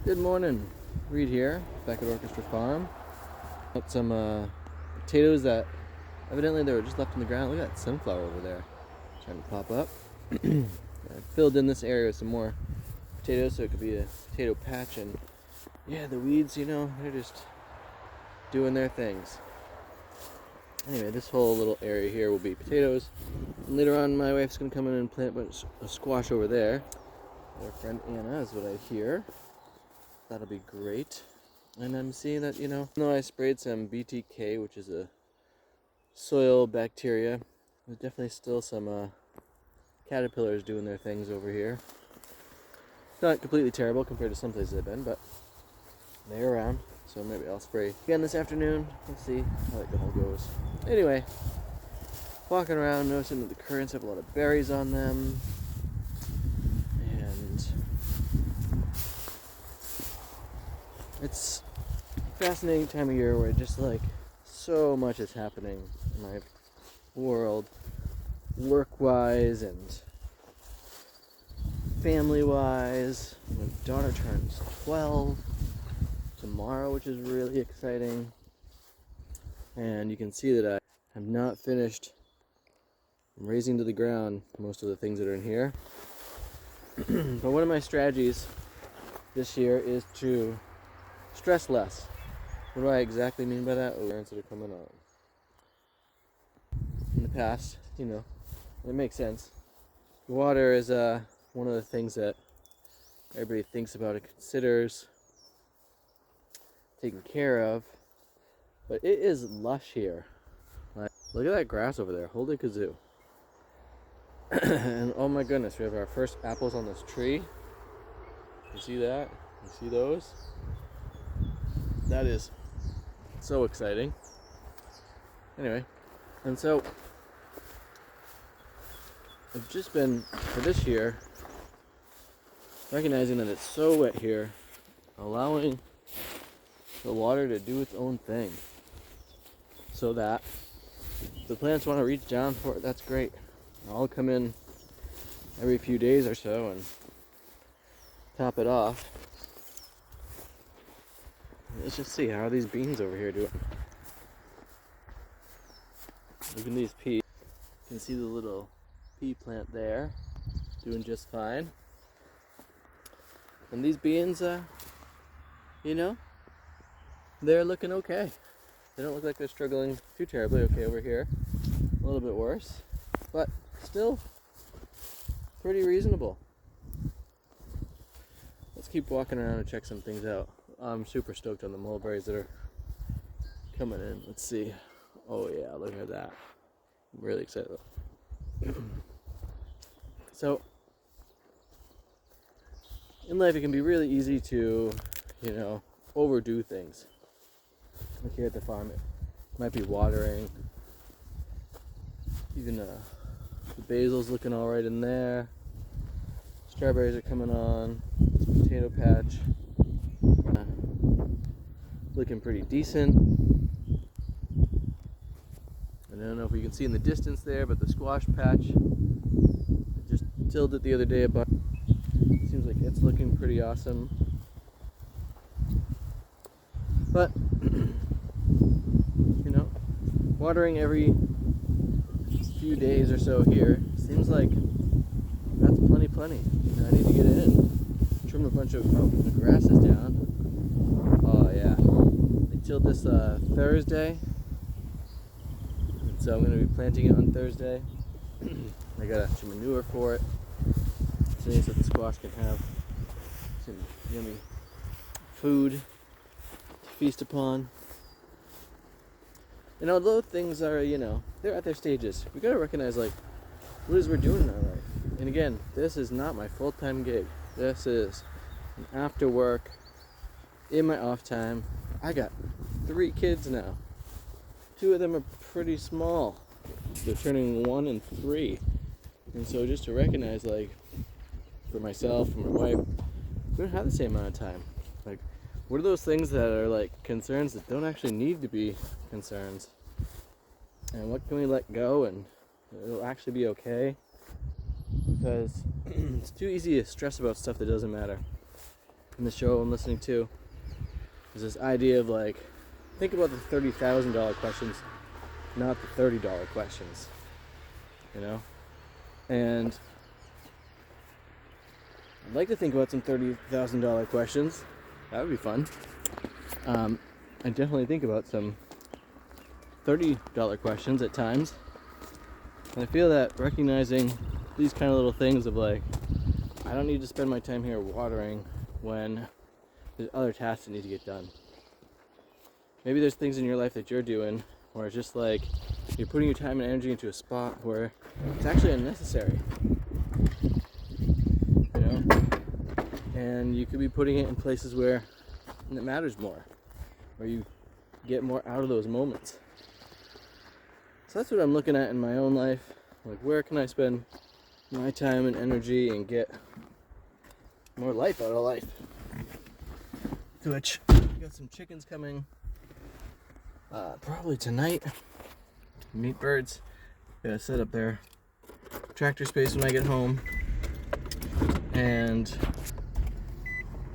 Good morning, Reed here, back at Orchestra Farm. Got some potatoes that evidently they were just left in the ground. Look at that sunflower over there, trying to pop up. I filled in this area with some more potatoes so it could be a potato patch, and yeah, the weeds, they're just doing their things. Anyway, this whole little area here will be potatoes, and later on my wife's going to come in and plant a bunch of squash over there. Our friend Anna is what I hear. That'll be great. And I'm seeing that, even though I sprayed some BTK, which is a soil bacteria, there's definitely still some caterpillars doing their things over here. Not completely terrible compared to some places I've been, but they're around. So maybe I'll spray again this afternoon. Let's see how it all goes. Anyway, walking around, noticing that the currants have a lot of berries on them. And it's a fascinating time of year where just so much is happening in my world, work-wise and family-wise. My daughter turns 12 tomorrow, which is really exciting. And you can see that I have not finished raising to the ground most of the things that are in here. But one of my strategies this year is to stress less. What do I exactly mean by that? Parents that are coming on. In the past, it makes sense. Water is one of the things that everybody thinks about and considers taken care of, but it is lush here. Look at that grass over there. Holy kazoo. And oh my goodness, we have our first apples on this tree. You see that? You see those? That is so exciting. Anyway, and so I've just been, for this year, recognizing that it's so wet here, allowing the water to do its own thing, so that if the plants want to reach down for it, that's great. I'll come in every few days or so and top it off. Let's just see, how are these beans over here doing? Look at these peas. You can see the little pea plant there, doing just fine. And these beans, they're looking okay. They don't look like they're struggling too terribly. Okay, over here, a little bit worse, but still pretty reasonable. Let's keep walking around and check some things out. I'm super stoked on the mulberries that are coming in. Let's see. Oh yeah, look at that. I'm really excited. So, in life it can be really easy to, overdo things. Like here at the farm, it might be watering. Even the basil's looking all right in there. Strawberries are coming on. This potato patch looking pretty decent. And I don't know if you can see in the distance there, but the squash patch, I just tilled it the other day, but it seems like it's looking pretty awesome. But watering every few days or so here seems like that's plenty. I need to get in, trim a bunch of the grasses down. Oh yeah, I tilled this Thursday, and so I'm going to be planting it on Thursday. I got a bunch of manure for it, so the squash can have some yummy food to feast upon. And although things are, they're at their stages, we gotta recognize, what it is we're doing in our life. And again, this is not my full-time gig. This is an after work, in my off time. I got 3 kids now. 2 of them are pretty small. They're turning 1 and 3. And so just to recognize, for myself, for my wife, we don't have the same amount of time. What are those things that are concerns that don't actually need to be concerns? And what can we let go and it'll actually be okay? Because it's too easy to stress about stuff that doesn't matter. in the show I'm listening to is this idea of like, think about the $30,000 questions, not the $30 questions, you know? And I'd like to think about some $30,000 questions. That would be fun. I definitely think about some $30 questions at times. And I feel that recognizing these kind of little things of like, I don't need to spend my time here watering when there's other tasks that need to get done. Maybe there's things in your life that you're doing where it's just like you're putting your time and energy into a spot where it's actually unnecessary. You know? And you could be putting it in places where it matters more, where you get more out of those moments. So that's what I'm looking at in my own life. Like, where can I spend my time and energy and get more life out of life? To which, I got some chickens coming probably tonight. Meat birds. Gotta set up their tractor space when I get home. And,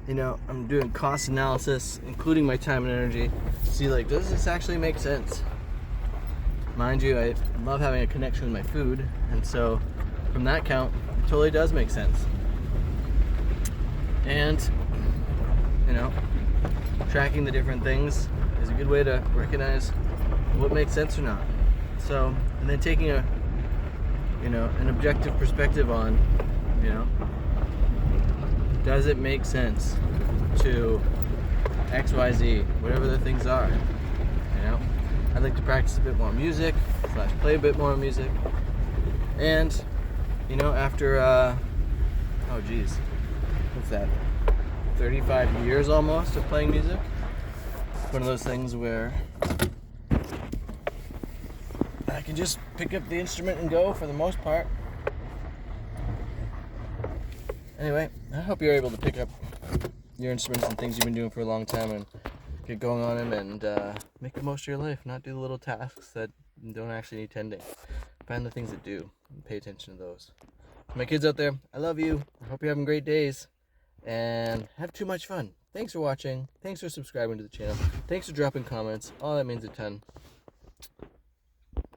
you know, I'm doing cost analysis, including my time and energy. See, like, does this actually make sense? Mind you, I love having a connection with my food, and so from that count, it totally does make sense. And, you know, tracking the different things is a good way to recognize what makes sense or not. So, and then taking a, you know, an objective perspective on, you know, does it make sense to X, Y, Z, whatever the things are, you know? I'd like to practice a bit more music, / play a bit more music. And, you know, after, oh geez, what's that? 35 years almost of playing music. It's one of those things where I can just pick up the instrument and go for the most part. Anyway, I hope you're able to pick up your instruments and things you've been doing for a long time and get going on them and make the most of your life, not do the little tasks that don't actually need tending. Find the things that do and pay attention to those. To my kids out there, I love you. I hope you're having great days and have too much fun. Thanks for watching. Thanks for subscribing to the channel. Thanks for dropping comments. All that means a ton.